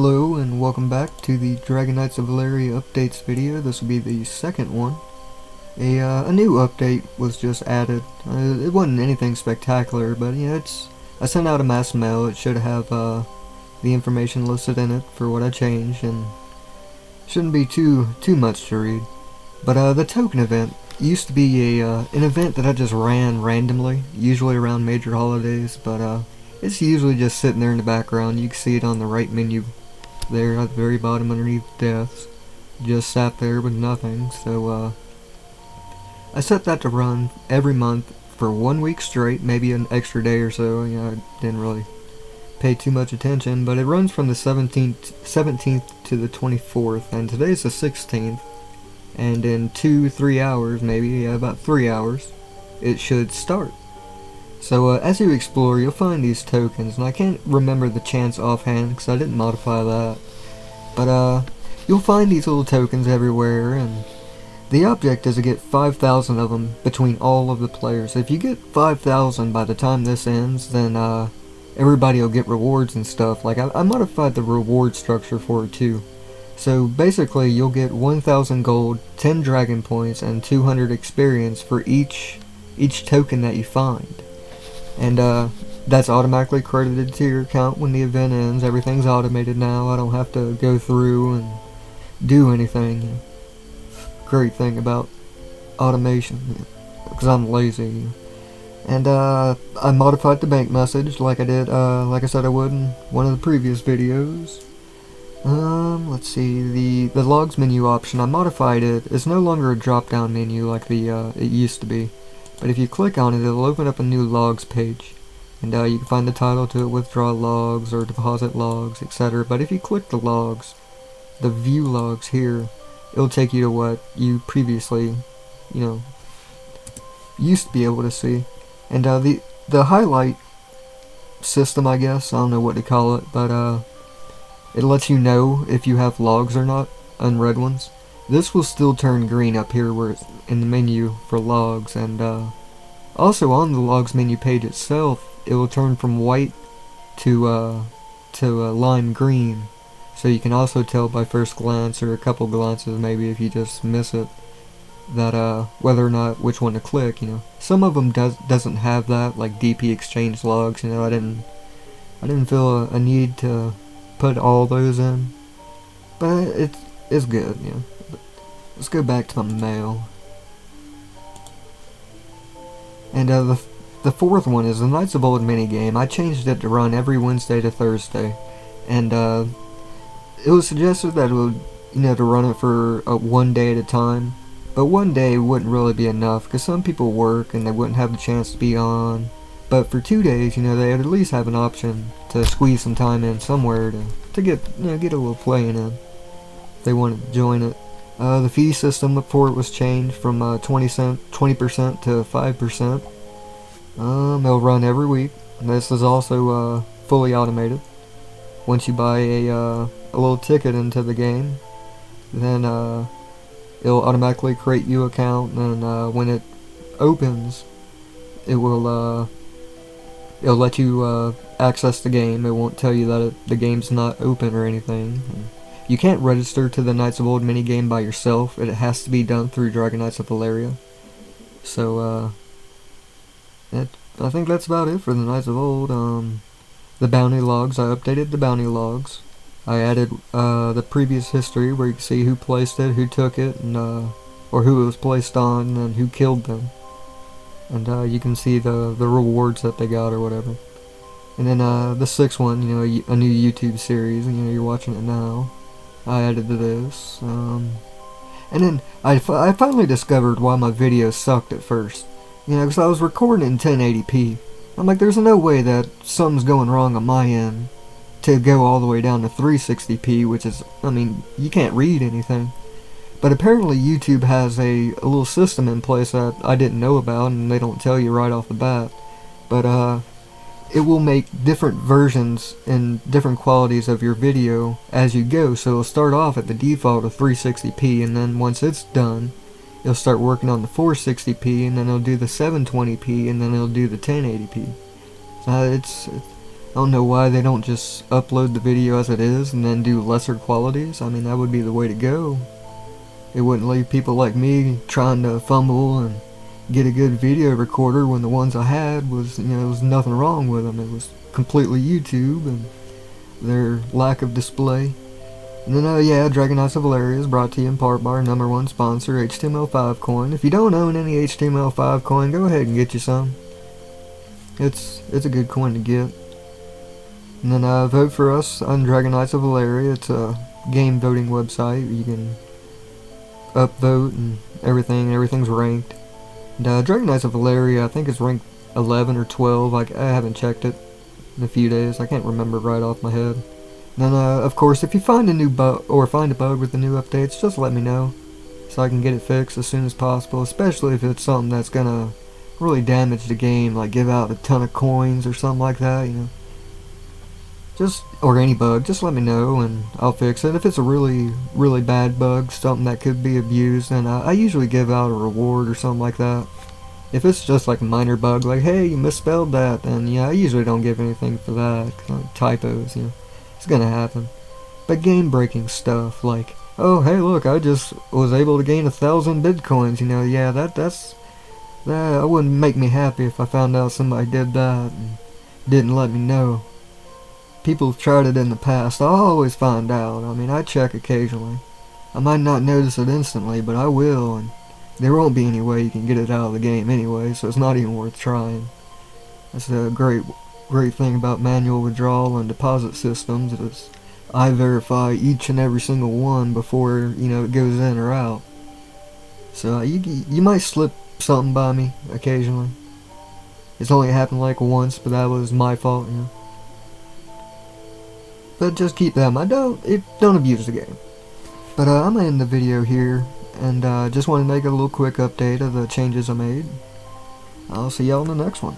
Hello and welcome back to the Dragon Knights of Valeria updates video. This will be the second one. A new update was just added. It wasn't anything spectacular, but yeah, I sent out a mass mail. It should have the information listed in it for what I changed, and shouldn't be too much to read. But the token event used to be an event that I just ran randomly, usually around major holidays, but it's usually just sitting there in the background. You can see it on the right menu there at the very bottom underneath deaths. Just sat there with nothing. So I set that to run every month for 1 week straight, maybe an extra day or so. You know, I didn't really pay too much attention, but it runs from the 17th to the 24th, and today's the 16th, and in 2-3 hours, maybe about 3 hours, it should start. So as you explore, you'll find these tokens, and I can't remember the chance offhand because I didn't modify that, but you'll find these little tokens everywhere, and the object is to get 5,000 of them between all of the players. If you get 5,000 by the time this ends, then everybody will get rewards and stuff. Like I modified the reward structure for it too. So basically you'll get 1,000 gold, 10 dragon points, and 200 experience for each token that you find. And that's automatically credited to your account when the event ends. Everything's automated now. I don't have to go through and do anything. Great thing about automation, because I'm lazy. And I modified the bank message like I did, like I said I would in one of the previous videos. Let's see, the logs menu option, I modified it. It's no longer a drop down menu like it used to be. But if you click on it, it'll open up a new logs page. And you can find the title to it, withdraw logs or deposit logs, etc. But if you click the logs, the view logs here, it'll take you to what you previously, used to be able to see. And the highlight system, I guess, I don't know what to call it, but it lets you know if you have logs or not, unread ones. This will still turn green up here where it's in the menu for logs, and also on the logs menu page itself, it will turn from white to lime green. So you can also tell by first glance or a couple glances, maybe if you just miss it, that whether or not which one to click. Some of them doesn't have that, like DP exchange logs. I didn't feel a need to put all those in, but it's good. Let's go back to my mail. And the fourth one is the Knights of Old minigame. I changed it to run every Wednesday to Thursday, and it was suggested that it would, to run it for 1 day at a time. But 1 day wouldn't really be enough, because some people work and they wouldn't have the chance to be on. But for 2 days, they would at least have an option to squeeze some time in somewhere to get get a little playing in if they wanted to join it. The fee system for it was changed from 20% to 5%. It'll run every week. This is also fully automated. Once you buy a little ticket into the game, then it'll automatically create you an account, and when it opens, it'll let you access the game. It won't tell you that the game's not open or anything. You can't register to the Knights of Old minigame by yourself. It has to be done through Dragon Knights of Valeria. So, I think that's about it for the Knights of Old. The bounty logs, I updated the bounty logs. I added the previous history where you can see who placed it, who took it, and or who it was placed on, and who killed them. And you can see the rewards that they got or whatever. And then the sixth one, a new YouTube series, you're watching it now. I added to this, and then I finally discovered why my videos sucked at first. Because I was recording in 1080p. I'm like, there's no way that something's going wrong on my end to go all the way down to 360p, which is, you can't read anything. But apparently YouTube has a little system in place that I didn't know about, and they don't tell you right off the bat. But it will make different versions and different qualities of your video as you go. So it'll start off at the default of 360p, and then once it's done, it'll start working on the 460p, and then it'll do the 720p, and then it'll do the 1080p. So I don't know why they don't just upload the video as it is and then do lesser qualities. I mean, that would be the way to go. It wouldn't leave people like me trying to fumble and get a good video recorder when the ones I had was, there was nothing wrong with them. It was completely YouTube and their lack of display. And then, yeah, Dragon Knight of Valeria is brought to you in part by our #1 sponsor, HTML5 coin. If you don't own any HTML5 coin, go ahead and get you some. It's a good coin to get. And then vote for us on Dragon Knight of Valeria. It's a game voting website. You can upvote and everything's ranked. And Dragon Knight of Valeria, I think it's ranked 11 or 12. I haven't checked it in a few days. I can't remember right off my head. And then, of course, if you find a new bug or find a bug with the new updates, just let me know so I can get it fixed as soon as possible. Especially if it's something that's gonna really damage the game, like give out a ton of coins or something like that. Or any bug, just let me know and I'll fix it. If it's a really, really bad bug, something that could be abused, then I usually give out a reward or something like that. If it's just like a minor bug, like, hey, you misspelled that, then yeah, I usually don't give anything for that. Like typos, it's gonna happen. But game-breaking stuff, like, oh, hey, look, I just was able to gain 1,000 bitcoins, yeah, that wouldn't make me happy if I found out somebody did that and didn't let me know. People have tried it in the past. I'll always find out. I mean, I check occasionally. I might not notice it instantly, but I will, and there won't be any way you can get it out of the game anyway, so it's not even worth trying. That's a great thing about manual withdrawal and deposit systems is I verify each and every single one before, it goes in or out. So you might slip something by me occasionally. It's only happened like once, but that was my fault, But just keep that in mind. Don't abuse the game. But I'm gonna end the video here, and just want to make a little quick update of the changes I made. I'll see y'all in the next one.